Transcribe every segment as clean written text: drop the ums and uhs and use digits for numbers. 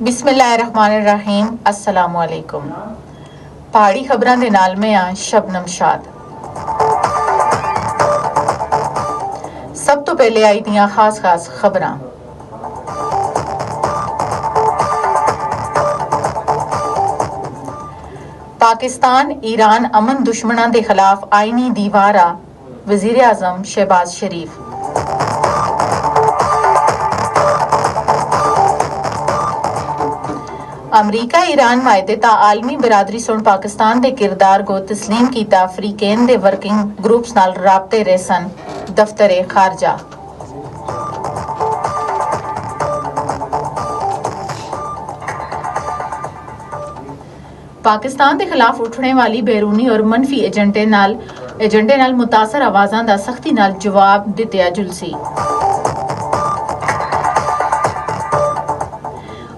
बिस्मिल्लाहिर्रहमानिर्रहीम। अस्सलामुअलैकुम। पहाड़ी खबरां दे नाल मैं हाँ शबनम शाद। सब तो पहले आई दियां खास खबरां। पाकिस्तान ईरान अमन दुश्मनां दे खिलाफ आईनी दीवारा, वज़ीर आज़म शहबाज शरीफ। अमरीका ईरान मायदे ता आलमी बिरादरी सुन पाकिस्तान दे किरदार को तस्लीम कीता। अफ्रीकेन दे वर्किंग ग्रुप्स नाल राबते रेसन, दफ्तरे खारजा। पाकिस्तान के खिलाफ उठने वाली बैरूनी और मनफी एजेंडे नाल मुतासर आवाज़ां दा सख्ती नाल जवाब दित्ता जुलसी।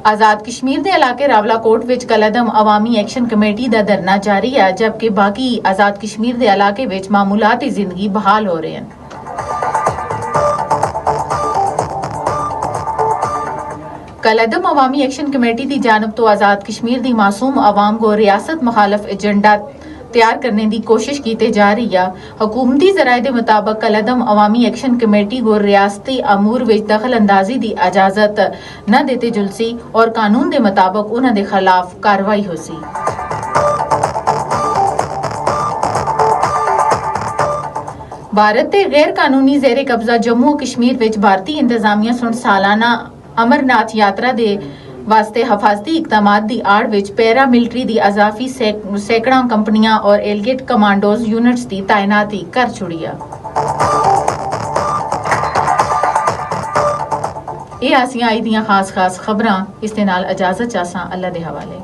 आज़ाद कश्मीर के इलाके रावलाकोट विच कलअदम अवामी एक्शन कमेटी का धरना जारी है, जबकि बाकी आज़ाद कश्मीर के इलाके विच मामूलाती जिंदगी बहाल हो रहे हैं। कलअदम अवामी एक्शन कमेटी की जानब तो आज़ाद कश्मीर की मासूम आवाम को रियासत मुखालफ एजेंडा तैयार करने की कोशिश की जा रही है। हुकूमती जराए के मुताबिक कलअदम अवामी एक्शन कमेटी को रियासती अमूर विच दखल अंदाजी की इजाजत न देते जुलसी और कानून के मुताबिक उन्हां दे खिलाफ कार्रवाई होसी। भारत के गैर कानूनी जेरे कब्जा जम्मू कश्मीर विच भारतीय इंतजामिया सुन सालाना अमरनाथ यात्रा दे वास्ते हफाजती इकदामात दी आड़ विच पैरा मिलिट्री दी अजाफी सैकड़ा कंपनियां और एलगेट कमांडोज यूनिट्स दी तैनाती कर छुड़ी है। ये आसियां आई दियां खास खबरां। इस दे नाल इजाजत चाहसां। अल्लाह दे हवाले।